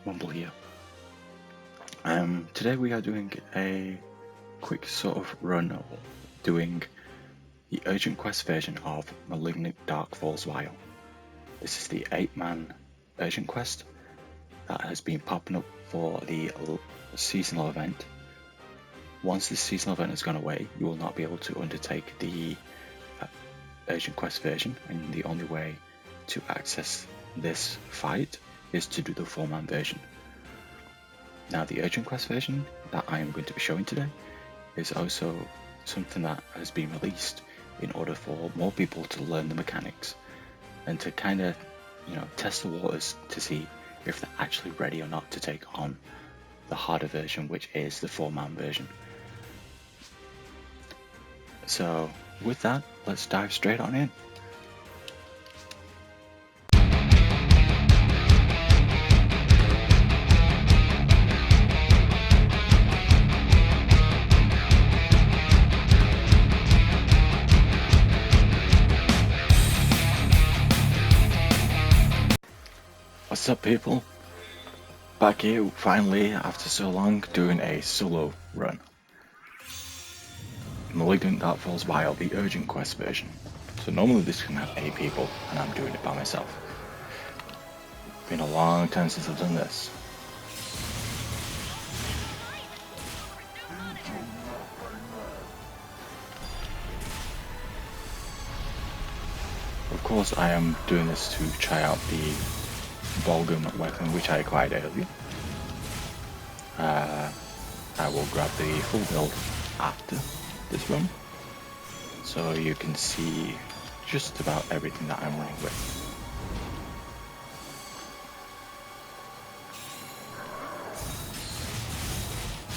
Mumble here. Today we are doing a quick sort of run doing the urgent quest version of Malignant Dark Falz Vael. This is the 8-man urgent quest that has been popping up for the seasonal event. Once the seasonal event has gone away, you will not be able to undertake the urgent quest version, and the only way to access this fight is to do the 4-man version. Now, the urgent quest version that I am going to be showing today is also something that has been released in order for more people to learn the mechanics and to kind of, test the waters to see if they're actually ready or not to take on the harder version, which is the 4-man version. So with that, let's dive straight on in. What's up, people? Back here finally after so long doing a solo run. Malignant Dark Falz Vael, the urgent quest version. So normally this can have 8 people and I'm doing it by myself. Been a long time since I've done this. Of course I am doing this to try out the Balgam weapon which I acquired earlier. I will grab the full build after this run, so you can see just about everything that I'm running with.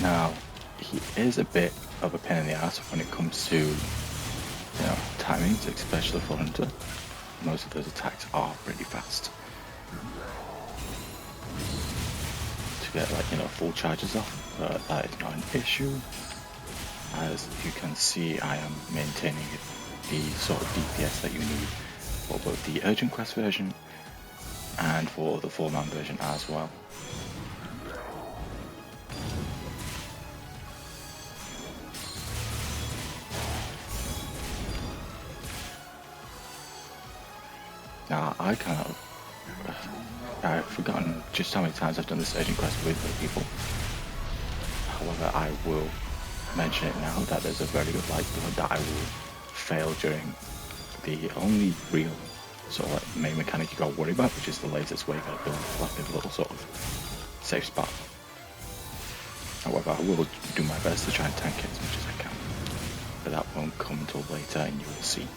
Now, he is a bit of a pain in the ass when it comes to timings, especially for Hunter. Most of those attacks are pretty fast. To get full charges off, but that is not an issue. As you can see, I am maintaining the sort of DPS that you need for both the urgent quest version and for the 4-man version as well. Now, I've forgotten just how many times I've done this urgent quest with other people. However, I will mention it now that there's a very good likelihood that I will fail during the only real sort of main mechanic you gotta worry about, which is the latest where you gotta build like a little sort of safe spot. However, I will do my best to try and tank it as much as I can, but that won't come until later and you will see.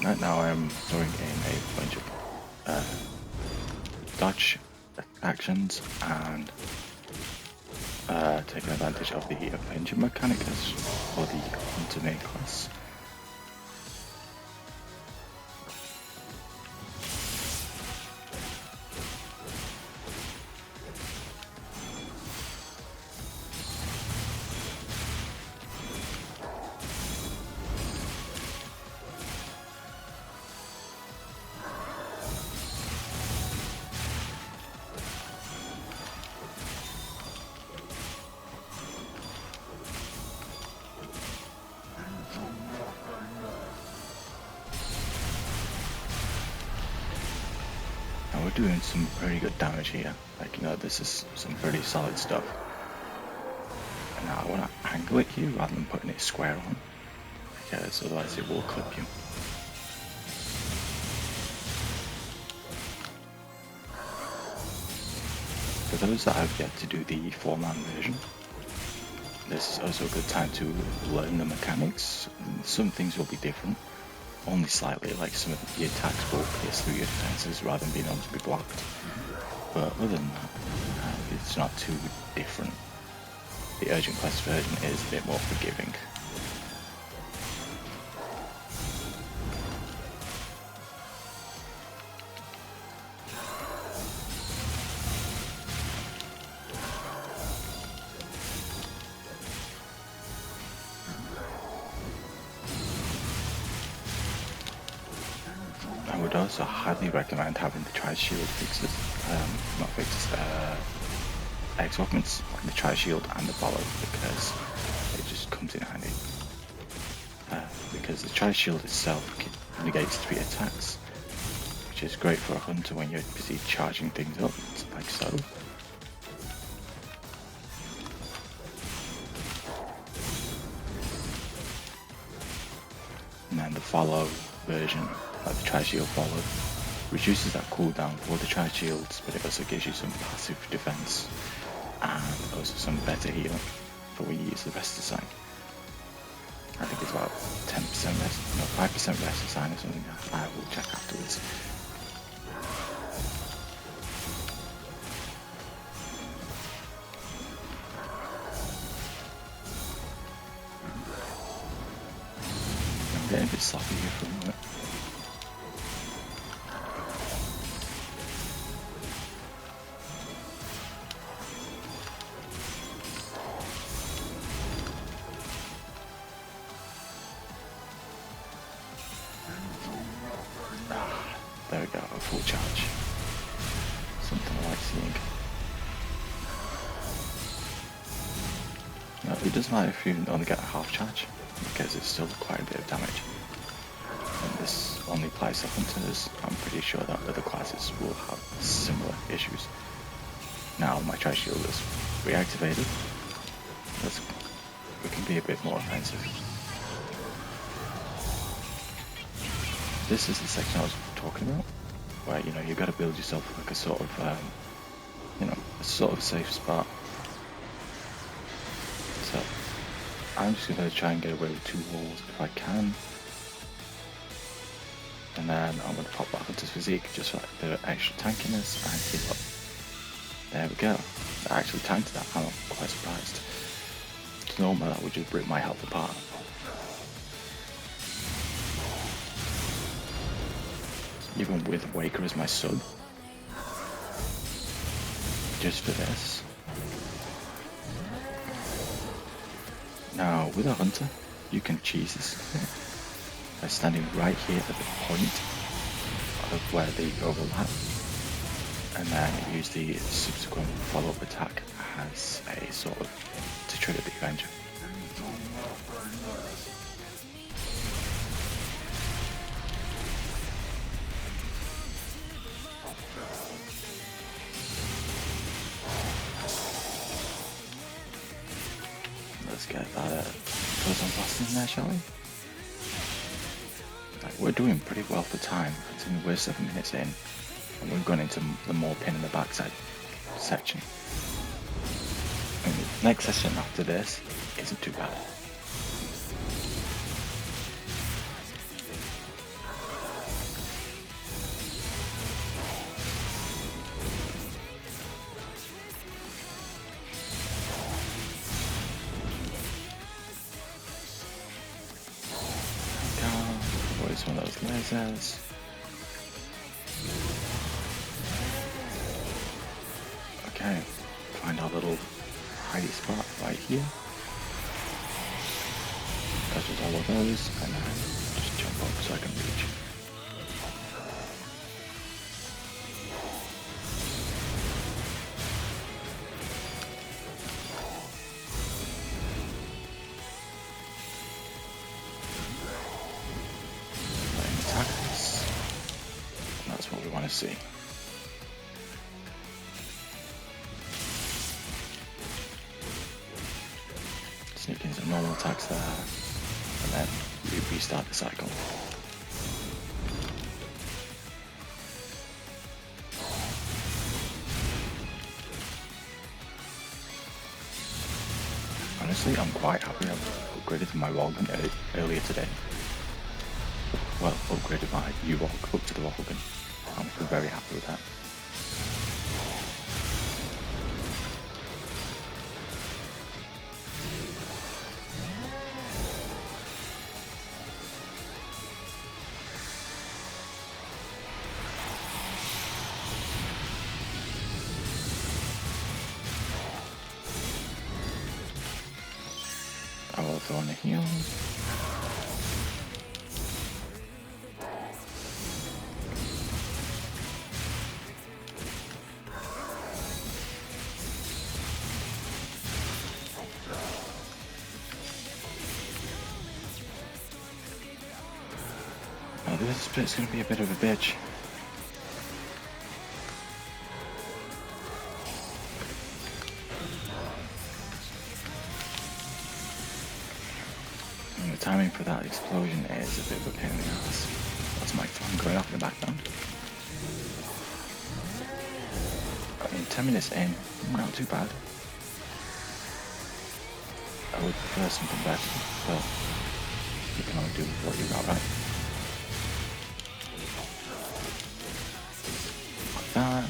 Right now I'm throwing in a bunch of dodge actions and taking advantage of the Avenger mechanic for the Hunter main class. We're doing some pretty good damage here. This is some pretty solid stuff. And now I want to angle it here rather than putting it square on, because otherwise it will clip you. For those that have yet to do the 4-man version, this is also a good time to learn the mechanics. Some things will be different. Only slightly, like some of the attacks will pierce through your defenses rather than being able to be blocked. But other than that, it's not too different. The urgent quest version is a bit more forgiving. would also highly recommend having the Tri-Shield fixes, not fixes, X-Weapons, like the Tri-Shield and the Follow, because it just comes in handy. Because the Tri-Shield itself negates 3 attacks, which is great for a hunter when you're busy charging things up, like so. And then the Follow version, like the Tri-Shield Follow, reduces that cooldown for the Tri-Shields, but it also gives you some passive defense and also some better healing for when you use the rest design. I think it's about 10% rest, no, 5% rest design or something. I will check afterwards. I'm getting a bit sloppy here for a minute. There we go, a full charge. Something I like seeing. No, it doesn't matter if you only get a half charge, because it's still quite a bit of damage. And this only applies to hunters. I'm pretty sure that other classes will have similar issues. Now my Tri-Shield is reactivated. We can be a bit more offensive. This is the section I was talking about, where you've got to build yourself like a sort of a sort of safe spot. So I'm just going to try and get away with 2 walls if I can, and then I'm going to pop that Hunter's Physique just for a bit of extra tankiness and heal up. There we go. I actually tanked that. I'm quite surprised. It's normal that would just rip my health apart. Even with Waker as my sub, just for this. Now with a hunter, you can cheese this by standing right here at the point of where they overlap, and then use the subsequent follow-up attack as a sort of to trigger the Avenger. Let's get that close on fast in there, shall we? Right, we're doing pretty well for time, considering we're 7 minutes in, and we've gone into the more pin in the backside section. And the next session after this isn't too bad. One of those lasers. Okay, find our little hidey spot right here. Touch with all of those, and then just jump up so I can reach. That's what we want to see. Sneak in some normal attacks there, and then we restart the cycle. Honestly, I'm quite happy I've upgraded my Walgun earlier today. Well, upgraded my U-Walk up to the Walgun. I'm very happy with that. I will throw in a heal. this bit's gonna be a bit of a bitch. And the timing for that explosion is a bit of a pain in the ass. That's my phone going off in the background. I mean, 10 minutes in, not too bad. I would prefer something better, but you can only do what you got, right? Like that.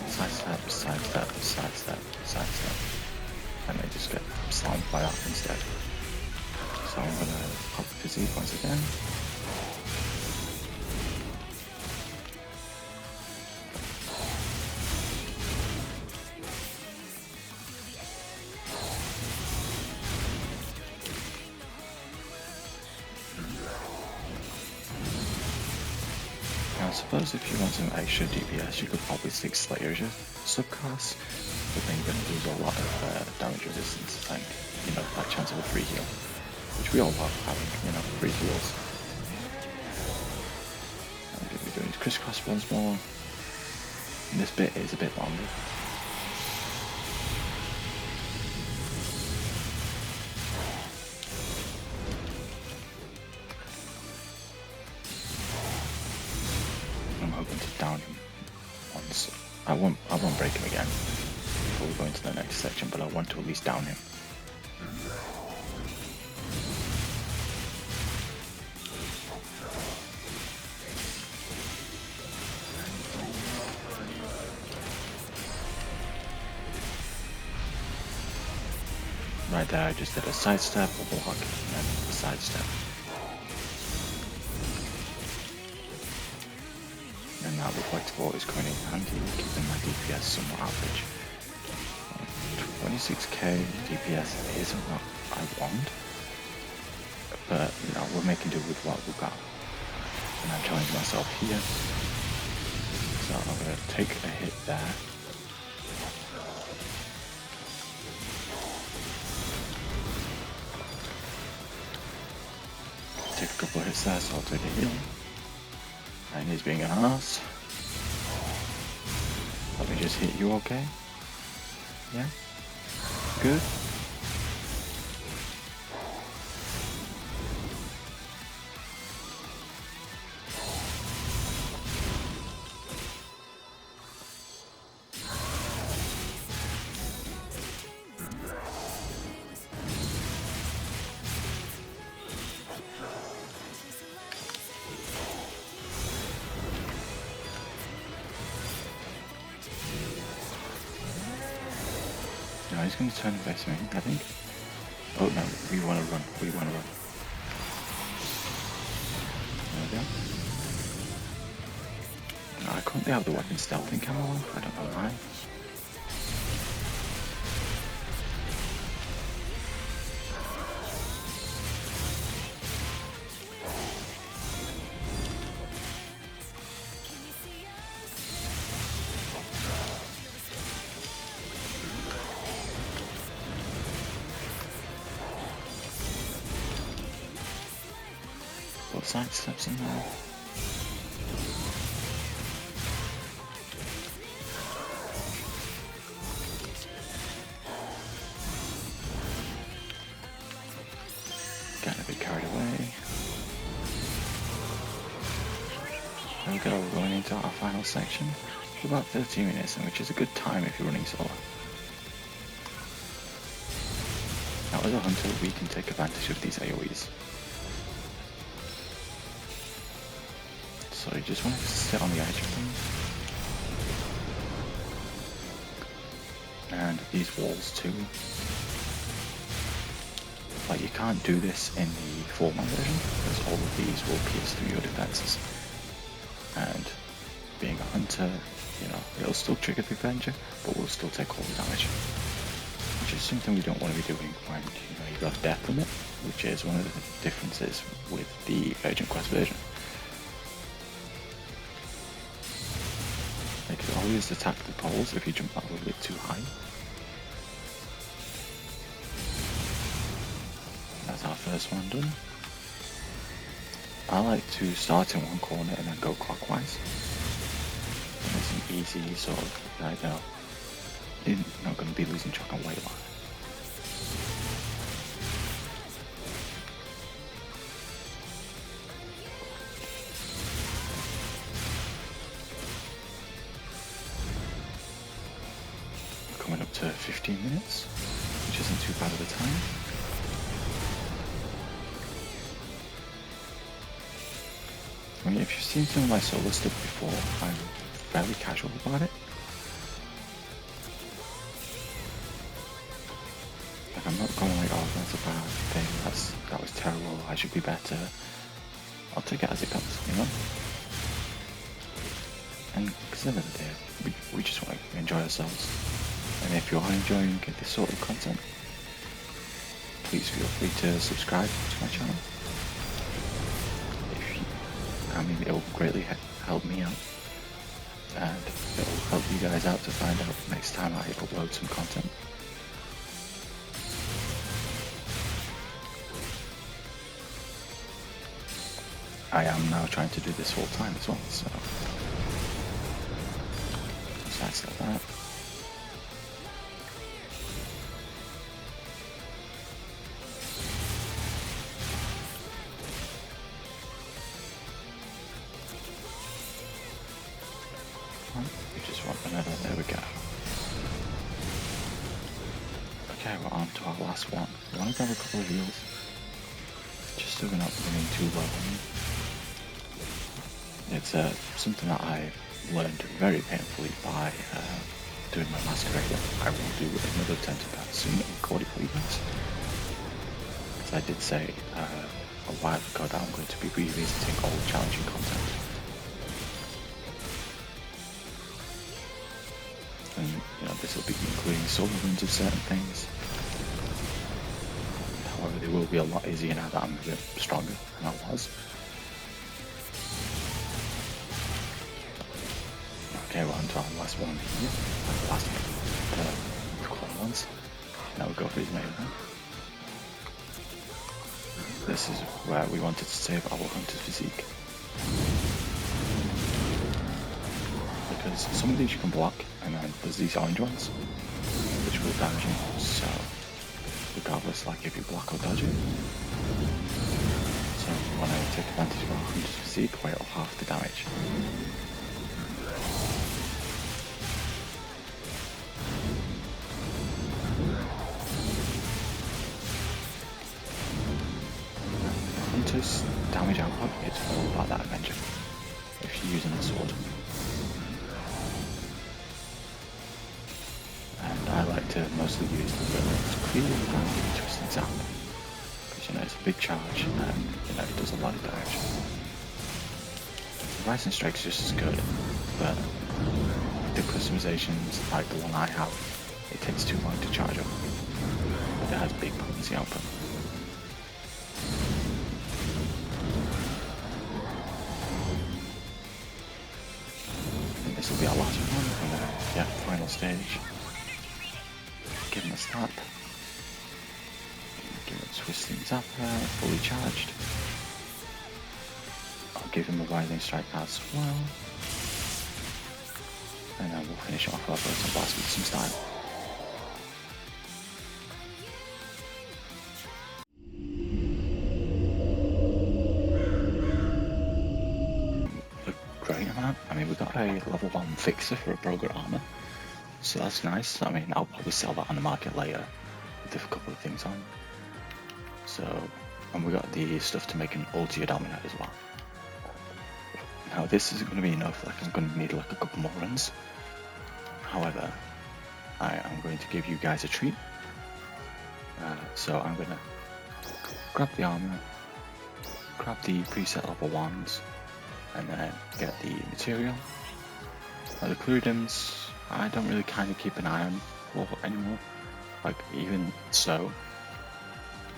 Sidestep, sidestep, sidestep, sidestep. And they just get slammed by that instead. So I'm gonna pop the physique once again. I suppose if you want some extra DPS, you could probably stick Slayer as your subclass, but then you're going to lose a lot of damage resistance and, you know, that chance of a free heal, which we all love having, you know, free heals. I'm going to be doing crisscross once more, and this bit is a bit longer. I'm hoping to down him once. I won't break him again before we go into the next section, but I want to at least down him. Right there, I just did a sidestep, a block, and then a sidestep. And now the flexible is coming in handy, keeping my DPS somewhat average. 26k DPS isn't what I want, but you know, we're making do with what we've got. And I'm challenging myself here. So I'm going to take a hit there. Take a couple of hits there, so I'll take a heal. And he's being an ass. Let me just hit you, okay? Yeah? Good? No, he's going to turn and face me, I think. Oh no, we want to run, we want to run. There we go. No, I currently have the weapon stealthing camo on, I don't know why. Both side steps in there. Getting a bit carried away. There we go, we're going into our final section for about 13 minutes, and which is a good time if you're running solo. Now as a hunter, we can take advantage of these AoEs. So you just want to sit on the edge of them. And these walls too. Like you can't do this in the 4-man version, because all of these will pierce through your defenses. And being a hunter, you know, it'll still trigger the Avenger, but we'll still take all the damage. Which is something we don't want to be doing when, you know, you've got a death limit, which is one of the differences with the Urgent Quest version. They can always attack the poles if you jump that a little bit too high. That's our first one done. I like to start in one corner and then go clockwise. And it's an easy sort of, you're not going to be losing track on weight line. Coming up to 15 minutes, which isn't too bad of a time. I mean, if you've seen some of my solo stuff before, I'm fairly casual about it. Like, I'm not going like, oh, that's a bad thing, that was terrible, I should be better. I'll take it as it comes, you know? And because at the end of the day, we just want to enjoy ourselves. And if you are enjoying this sort of content, please feel free to subscribe to my channel. It will greatly help me out, and it will help you guys out to find out next time I upload some content. I am now trying to do this full time as well, so besides that. We just want another, there we go. Okay, we're on to our last one. We want to grab a couple of heals, just so we're not running too low. It's something that I learned very painfully by doing my masquerade. I will do another attempt at that soon and record it for you guys. As I did say a while ago that I'm going to be revisiting all the challenging content. And this will be including solo runs of certain things. However, they will be a lot easier now that I'm a bit stronger than I was. Okay, we're on to our last one here. Last ones. Now we'll go for his main one. This is where we wanted to save our hunter's physique. Because some of these you can block, and then there's these orange ones, which will damage you, so regardless, like if you block or dodge it. So you want to take advantage of our hunter's physique where it'll half the damage. Hunter's damage output is all about that Avenger, if you're using a sword. I like to mostly use the Vael to clear and Twisted Zap, because it's a big charge and it does a lot of damage. The Rising Strike's just as good, but the customizations like the one I have, it takes too long to charge up, but it has big potency output. And this will be our last one, and yeah, final stage. Give him a slap. Give him a Twisting Zapper, fully charged. I'll give him a Rising Strike as well. And then we'll finish off our Burst Blast with some style. A great amount. I mean, we got a level 1 fixer for a broken armor. So that's nice. I mean, I'll probably sell that on the market later with a couple of things on. So, and we got the stuff to make an ulti dominate as well. Now this isn't going to be enough, like I'm going to need like a couple more runs. However, I am going to give you guys a treat. So I'm going to grab the armor, grab the preset level 1s, and then get the material. Now the Cluridims, I don't really kind of keep an eye on for anymore. Like even so,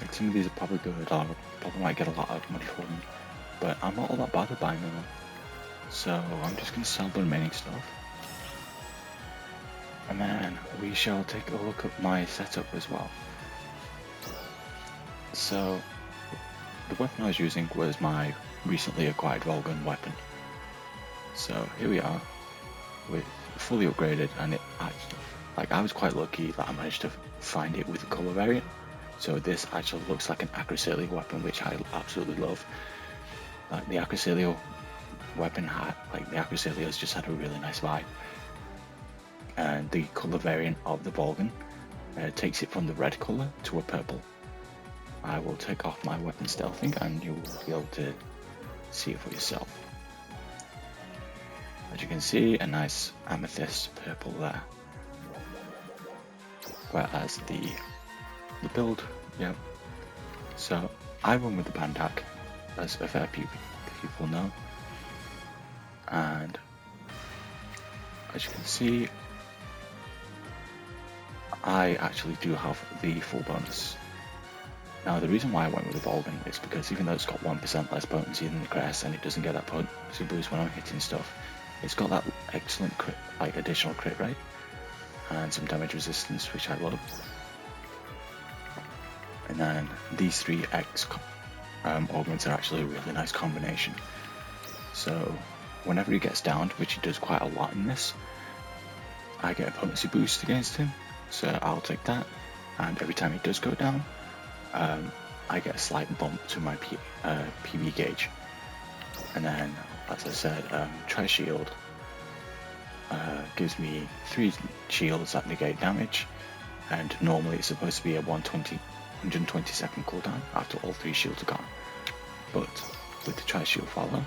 like some of these are probably good, or probably might get a lot of money for them, but I'm not all that bothered buying them. So I'm just going to sell the remaining stuff. And then we shall take a look at my setup as well. So the weapon I was using was my recently acquired Volgun weapon. So here we are with fully upgraded, and it actually, like, I was quite lucky that I managed to find it with the colour variant. So this actually looks like an Acrocelio weapon, which I absolutely love. Like the Acrocelio weapon had, like the Acrocelios just had a really nice vibe. And the colour variant of the Volgun takes it from the red colour to a purple. I will take off my weapon stealthing and you will be able to see it for yourself. As you can see, a nice amethyst purple there. Whereas the build, yeah. So I run with the Bandak, as a fair few people know. And as you can see, I actually do have the full bonus. Now the reason why I went with the Volgun is because even though it's got 1% less potency than the Crest and it doesn't get that potency boost when I'm hitting stuff, it's got that excellent crit, like additional crit rate and some damage resistance, which I love. And then these three X augments are actually a really nice combination. So whenever he gets downed, which he does quite a lot in this, I get a potency boost against him, so I'll take that. And every time he does go down, I get a slight bump to my PV gauge. And then, as I said, Tri-Shield gives me 3 shields that negate damage, and normally it's supposed to be a 120 second cooldown after all 3 shields are gone. But with the Tri-Shield follow,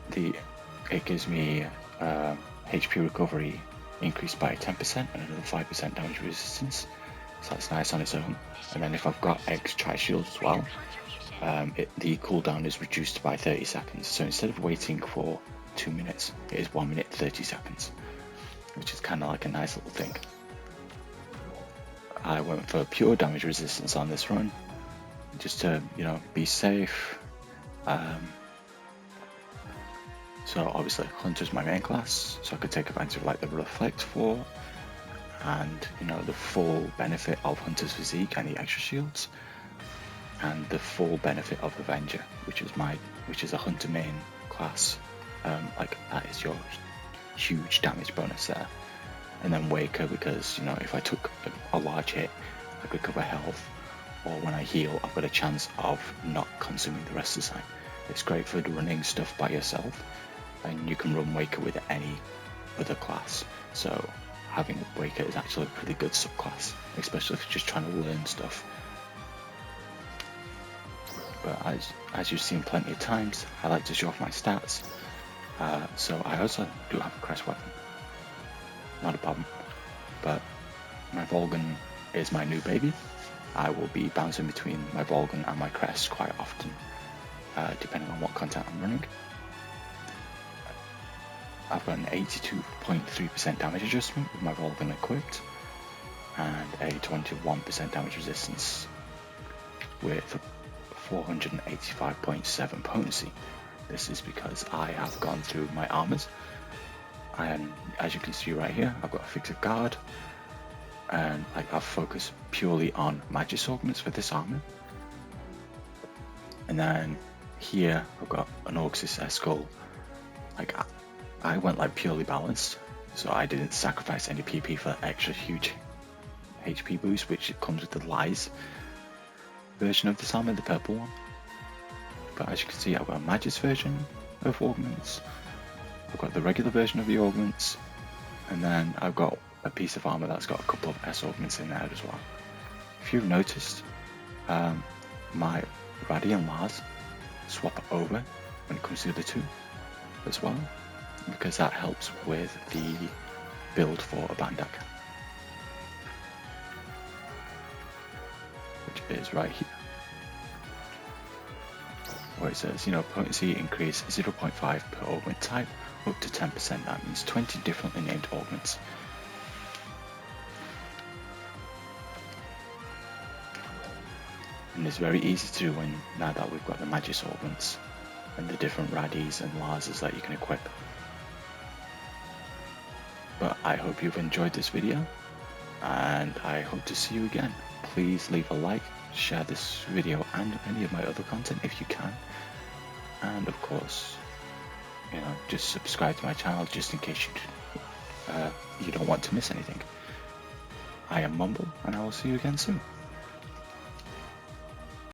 it gives me HP recovery increased by 10% and another 5% damage resistance, so that's nice on its own. And then if I've got X Tri-Shield as well, the cooldown is reduced by 30 seconds, so instead of waiting for 2 minutes, it is 1 minute 30 seconds, which is kind of like a nice little thing. I went for pure damage resistance on this run, just to, you know, be safe. So obviously Hunter's my main class, so I could take advantage of like the Reflect 4 and, you know, the full benefit of Hunter's physique and the extra shields, and the full benefit of Avenger, which is a Hunter main class. Like that is your huge damage bonus there. And then Waker, because, you know, if I took a large hit, I could cover health, or when I heal, I've got a chance of not consuming the rest of the time. It's great for running stuff by yourself, and you can run Waker with any other class, so having Waker is actually a pretty good subclass, especially if you're just trying to learn stuff. But as you've seen plenty of times, I like to show off my stats, so I also do have a Crest weapon, not a problem, but my Volgun is my new baby. I will be bouncing between my Volgun and my Crest quite often, depending on what content I'm running. I've got an 82.3% damage adjustment with my Volgun equipped, and a 21% damage resistance with 485.7 potency. This is because I have gone through my armors, and as you can see right here, I've got a fixed guard, and I've focused purely on Magus augments with this armor. And then here I've got an Orxis Eskull. Like I went like purely balanced, so I didn't sacrifice any PP for that extra huge HP boost, which comes with the Lies version of this armor, the purple one. But as you can see, I've got a Magus version of augments, I've got the regular version of the augments, and then I've got a piece of armor that's got a couple of S augments in there as well. If you've noticed, my Raddy and Lars swap over when it comes to the two as well, because that helps with the build for a Bandak, which is right here, where it says, you know, potency increase 0.5 per augment type up to 10%. That means 20 differently named augments. And it's very easy to do now that we've got the Magus augments and the different Raddies and Larses that you can equip. But I hope you've enjoyed this video, and I hope to see you again. Please leave a like, share this video and any of my other content if you can. And of course, just subscribe to my channel just in case you don't want to miss anything. I am Mumble, and I will see you again soon.